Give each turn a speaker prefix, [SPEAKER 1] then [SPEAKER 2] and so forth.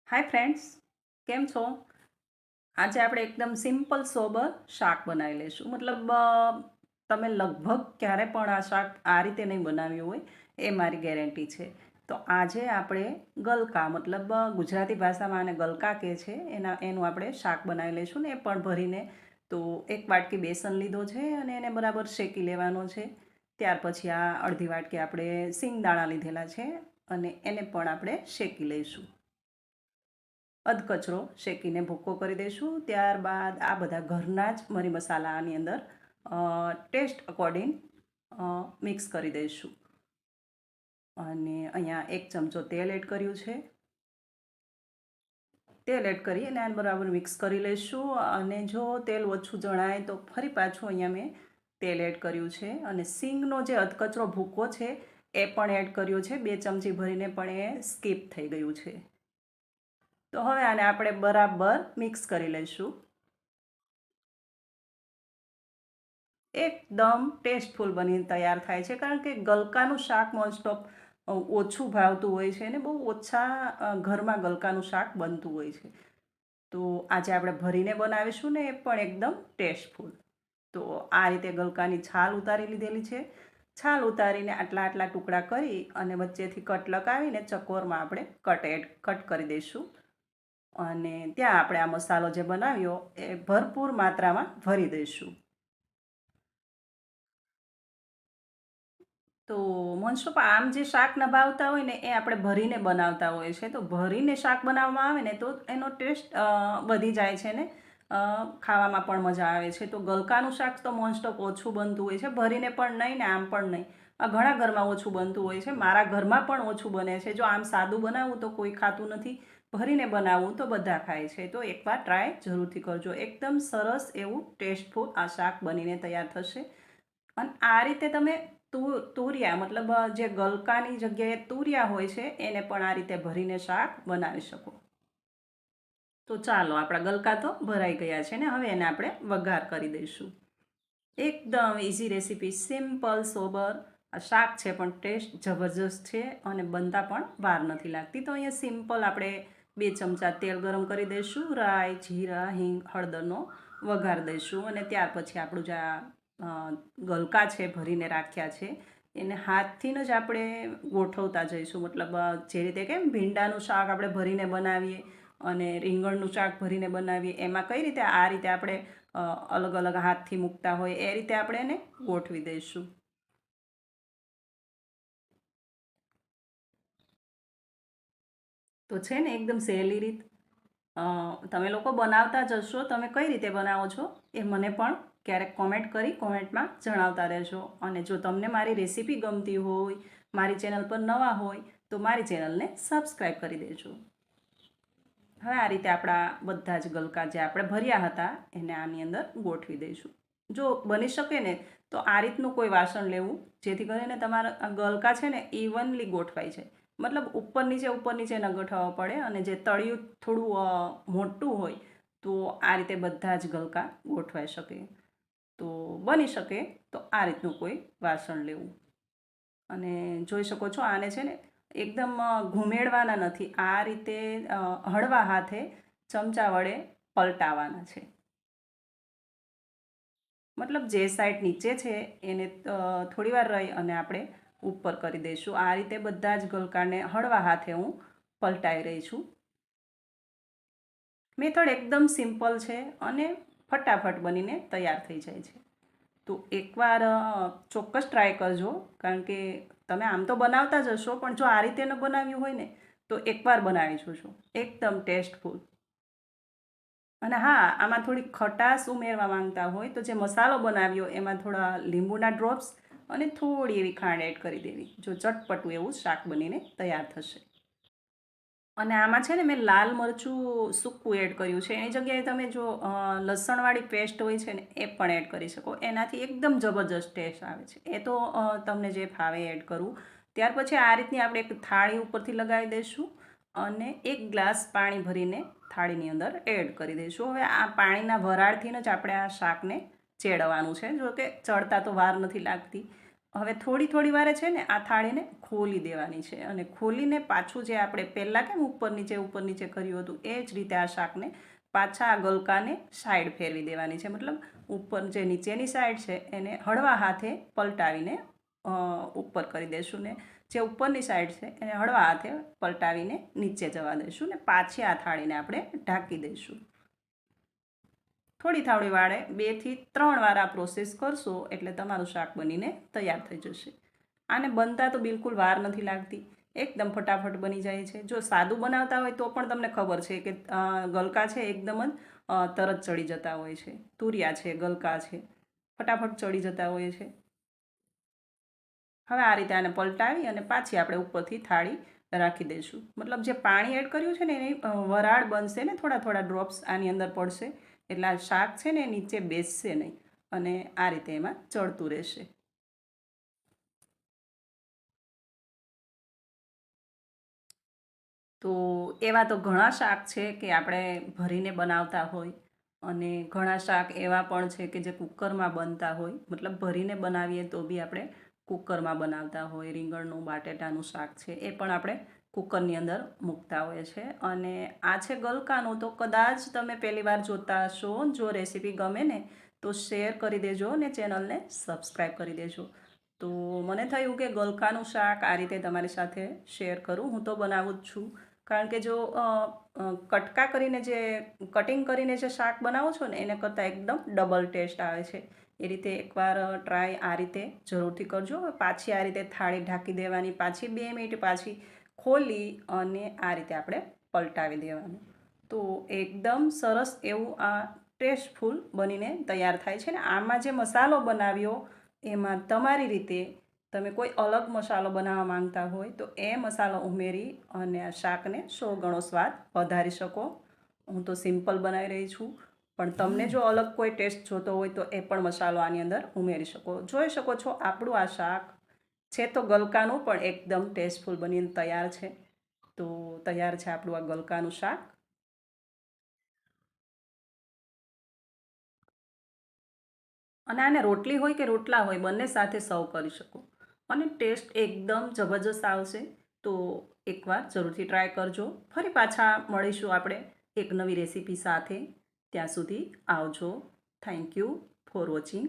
[SPEAKER 1] Hi friends, કેમ છો? આજે આપણે એકદમ સિમ્પલ સોબર શાક બનાવી લઈશું. મતલબ તમે લગભગ ક્યારે પણ આ શાક આ રીતે નહીં બનાવ્યું હોય એ મારી ગેરંટી છે. તો આજે આપણે ગલકા મતલબ ગુજરાતી ભાષામાં આને ગલકા કહે છે એનું આપણે શાક બનાવી લઈશું ને એ પણ ભરીને. તો એક વાટકી બેસન લીધો છે અને એને બરાબર શેકી લેવાનો છે. ત્યાર પછી આ અડધી વાટકી આપણે સિંગદાણા લીધેલા છે અને એને પણ આપણે શેકી લઈશું. અધકચરો શેકીને ભૂકો કરી દઈશું. ત્યારબાદ આ બધા ઘરના જ મરી મસાલા આની અંદર ટેસ્ટ અકોર્ડિંગ મિક્સ કરી દઈશું. અને અહીંયા 1 ચમચો તેલ એડ કર્યું છે. તેલ એડ કરી અને આને બરાબર મિક્સ કરી લઈશું. અને જો તેલ ઓછું જણાય તો ફરી પાછું અહીંયા મેં તેલ એડ કર્યું છે. અને સિંગનો જે અધકચરો ભૂકો છે એ પણ એડ કર્યો છે. 2 ચમચી ભરીને પણ એ સ્કીપ થઈ ગયું છે. તો હવે આને આપણે બરાબર મિક્સ કરી લઈશું. એકદમ ટેસ્ટફુલ બનીને તૈયાર થાય છે, કારણ કે ગલકાનું શાક મોસ્ટ ઓફ ઓછું ભાવતું હોય છે અને બહુ ઓછા ઘરમાં ગલકાનું શાક બનતું હોય છે. તો આજે આપણે ભરીને બનાવીશું ને એ પણ એકદમ ટેસ્ટફુલ. તો આ રીતે ગલકાની છાલ ઉતારી લીધેલી છે. છાલ ઉતારીને આટલા આટલા ટુકડા કરી અને વચ્ચેથી કટ લગાવીને ચકોરમાં આપણે કટ કરી દઈશું. અને ત્યાં આપણે આ મસાલો જે બનાવ્યો એ ભરપૂર માત્રામાં ભરી દઈશું. તો મોનસ્ટોપ આમ જે શાક ન ભાવતા હોય ને એ આપણે ભરીને બનાવતા હોય છે. તો ભરીને શાક બનાવવામાં આવે ને તો એનો ટેસ્ટ વધી જાય છે ને ખાવામાં પણ મજા આવે છે. તો ગલકાનું શાક તો મોનસ્ટોપ ઓછું બનતું હોય છે, ભરીને પણ નહીં ને આમ પણ નહીં. ઘણા ઘરમાં ઓછું બનતું હોય છે, મારા ઘરમાં પણ ઓછું બને છે. જો આમ સાદું બનાવું તો કોઈ ખાતું નથી, ભરીને બનાવવું તો બધા ખાય છે. તો એકવાર ટ્રાય જરૂરથી કરજો. એકદમ સરસ એવું ટેસ્ટફુલ આ શાક બનીને તૈયાર થશે. અને આ રીતે તમે તુરિયા મતલબ જે ગલકાની જગ્યાએ તુરિયા હોય છે એને પણ આ રીતે ભરીને શાક બનાવી શકો. તો ચાલો, આપણા ગલકા તો ભરાઈ ગયા છે ને હવે એને આપણે વઘાર કરી દઈશું. એકદમ ઇઝી રેસીપી, સિમ્પલ સોબર આ શાક છે પણ ટેસ્ટ જબરજસ્ત છે અને બનતા પણ વાર નથી લાગતી. તો અહીંયા સિમ્પલ આપણે 2 ચમચા તેલ ગરમ કરી દઈશું. રાઈ, જીરા, હિંગ, હળદરનો વઘાર દઈશું અને ત્યાર પછી આપણું જે ગલકા છે ભરીને રાખ્યા છે એને હાથથી જ આપણે ગોઠવતા જઈશું. મતલબ જે રીતે કેમ ભીંડાનું શાક આપણે ભરીને બનાવીએ અને રીંગણનું શાક ભરીને બનાવીએ, એમાં કઈ રીતે આ રીતે આપણે અલગ અલગ હાથથી મૂકતા હોય એ રીતે આપણે એને ગોઠવી દઈશું. તો છે ને એકદમ સહેલી રીત. તમે લોકો બનાવતા જશો, તમે કઈ રીતે બનાવો છો એ મને પણ ક્યારેક કોમેન્ટમાં જણાવતા રહેજો. અને જો તમને મારી રેસીપી ગમતી હોય, મારી ચેનલ પર નવા હોય તો મારી ચેનલને સબસ્ક્રાઈબ કરી દેજો. હવે આ રીતે આપણા બધા જ ગલકા જે આપણે ભર્યા હતા એને આની અંદર ગોઠવી દઈશું. જો બની શકે ને તો આ રીતનું કોઈ વાસણ લેવું જેથી કરીને તમારા ગલકા છે ને ઇવનલી ગોઠવાય છે. મતલબ ઉપર નીચે ન ગોઠવવા પડે. અને જે તળિયું થોડું મોટું હોય તો આ રીતે બધા જ ગલકા ગોઠવાઈ શકે. તો બની શકે તો આ રીતનું કોઈ વાસણ લેવું. અને જોઈ શકો છો આને છે ને એકદમ ઘૂમેડવાના નથી, આ રીતે હળવા હાથે ચમચા વડે પલટાવવાના છે. મતલબ જે સાઈડ નીચે છે એને થોડી વાર રહી અને આપણે ઉપર કરી દઈશું. આ રીતે બધા જ ગલકાને હળવા હાથે હું પલટાઈ રહી છું. મેથડ એકદમ સિમ્પલ છે અને ફટાફટ બનીને તૈયાર થઈ જાય છે. તો એકવાર ચોક્કસ ટ્રાય કરજો, કારણ કે તમે આમ તો બનાવતા જ હશો પણ જો આ રીતે ન બનાવ્યું હોય ને તો એકવાર બનાવી જોજો. એકદમ ટેસ્ટફુલ. અને હા, આમાં થોડી ખટાશ ઉમેરવા માંગતા હોય તો જે મસાલો બનાવ્યો એમાં થોડા લીંબુના ડ્રોપ્સ અને થોડી એવી ખાંડ એડ કરી દેવી. જો ચટપટું એવું શાક બનીને તૈયાર થશે. અને આમાં છે ને મેં લાલ મરચું સૂકું એડ કર્યું છે. એની જગ્યાએ તમે જો લસણવાળી પેસ્ટ હોય છે ને એ પણ એડ કરી શકો. એનાથી એકદમ જબરજસ્ત ટેસ્ટ આવે છે. એ તો તમને જે ભાવે એડ કરવું. ત્યાર પછી આ રીતની આપણે એક થાળી ઉપરથી લગાવી દઈશું અને 1 ગ્લાસ પાણી ભરીને થાળીની અંદર એડ કરી દઈશું. હવે આ પાણીના વરાળથી જ આપણે આ શાકને ચેડવાનું છે. જો કે ચડતા તો વાર નથી લાગતી. હવે થોડી થોડી વારે છે ને આ થાળીને ખોલી દેવાની છે અને ખોલીને પાછું જે આપણે પહેલાં કેમ ઉપર નીચે કર્યું હતું એ જ રીતે આ શાકને પાછા આ ગલકાને સાઈડ ફેરવી દેવાની છે. મતલબ ઉપર જે નીચેની સાઈડ છે એને હળવા હાથે પલટાવીને ઉપર કરી દઈશું ને જે ઉપરની સાઈડ છે એને હળવા હાથે પલટાવીને નીચે જવા દઈશું ને પાછી આ થાળીને આપણે ઢાંકી દઈશું. થોડી વારે 2 થી 3 વાર આ પ્રોસેસ કરશો એટલે તમારું શાક બનીને તૈયાર થઈ જશે. આને બનતા તો બિલકુલ વાર નથી લાગતી, એકદમ ફટાફટ બની જાય છે. જો સાદું બનાવતા હોય તો પણ તમને ખબર છે કે ગલકા છે એકદમ જ તરત ચડી જતા હોય છે. તુરિયા છે, ગલકા છે, ફટાફટ ચડી જતા હોય છે. હવે આ રીતે આને પલટાવી અને પાછી આપણે ઉપરથી થાળી રાખી દઈશું. મતલબ જે પાણી એડ કર્યું છે ને એની વરાળ બનશે ને, થોડા ડ્રોપ્સ આની અંદર પડશે એટલે આ શાક છે ને નીચે બેસશે નહીં અને આ રીતે એમાં ચડતું રહેશે. તો એવા તો ઘણા શાક છે કે આપણે ભરીને બનાવતા હોય અને ઘણા શાક એવા પણ છે કે જે કુકરમાં બનતા હોય. મતલબ ભરીને બનાવીએ તો બી આપણે કુકરમાં બનાવતા હોય. રીંગણનું બાટેટાનું શાક છે એ પણ આપણે કુકરની અંદર મૂકતા હોય છે. અને આ છે ગલકાનું. તો કદાચ તમે પહેલી વાર જોતા હશો, જો રેસીપી ગમે ને તો શેર કરી દેજો અને ચેનલને સબસ્ક્રાઈબ કરી દેજો. તો મને થયું કે ગલકાનું શાક આ રીતે તમારી સાથે શેર કરું. હું તો બનાવું જ છું, કારણ કે જો કટકા કરીને જે કટિંગ કરીને જે શાક બનાવો છો ને એને કરતાં એકદમ ડબલ ટેસ્ટ આવે છે. એ રીતે એકવાર ટ્રાય આ રીતે જરૂરથી કરજો. પાછી આ રીતે થાળી ઢાંકી દેવાની, પાછી 2 મિનિટ પાછી ખોલી અને આ રીતે આપણે પલટાવી દેવાનું. તો એકદમ સરસ એવું આ ટેસ્ટફુલ બનીને તૈયાર થાય છે. ને આમાં જે મસાલો બનાવ્યો એમાં તમારી રીતે તમે કોઈ અલગ મસાલો બનાવવા માંગતા હોય તો એ મસાલો ઉમેરી અને આ શાકને 100 ગણો સ્વાદ વધારી શકો. હું તો સિમ્પલ બનાવી રહી છું, પણ તમને જો અલગ કોઈ ટેસ્ટ જોતો હોય તો એ પણ મસાલો આની અંદર ઉમેરી શકો. જોઈ શકો છો આપણું આ શાક છે તો ગલકાનું પણ એકદમ ટેસ્ટફુલ બનીને તૈયાર છે. તો તૈયાર છે આપણું આ ગલકાનું શાક. અને આને રોટલી હોય કે રોટલા હોય બંને સાથે સર્વ કરી શકો અને ટેસ્ટ એકદમ જબરજસ્ત આવશે. તો એકવાર જરૂરથી ટ્રાય કરજો. ફરી પાછા મળીશું આપણે એક નવી રેસીપી સાથે. ત્યાં સુધી આવજો. Thank you for watching.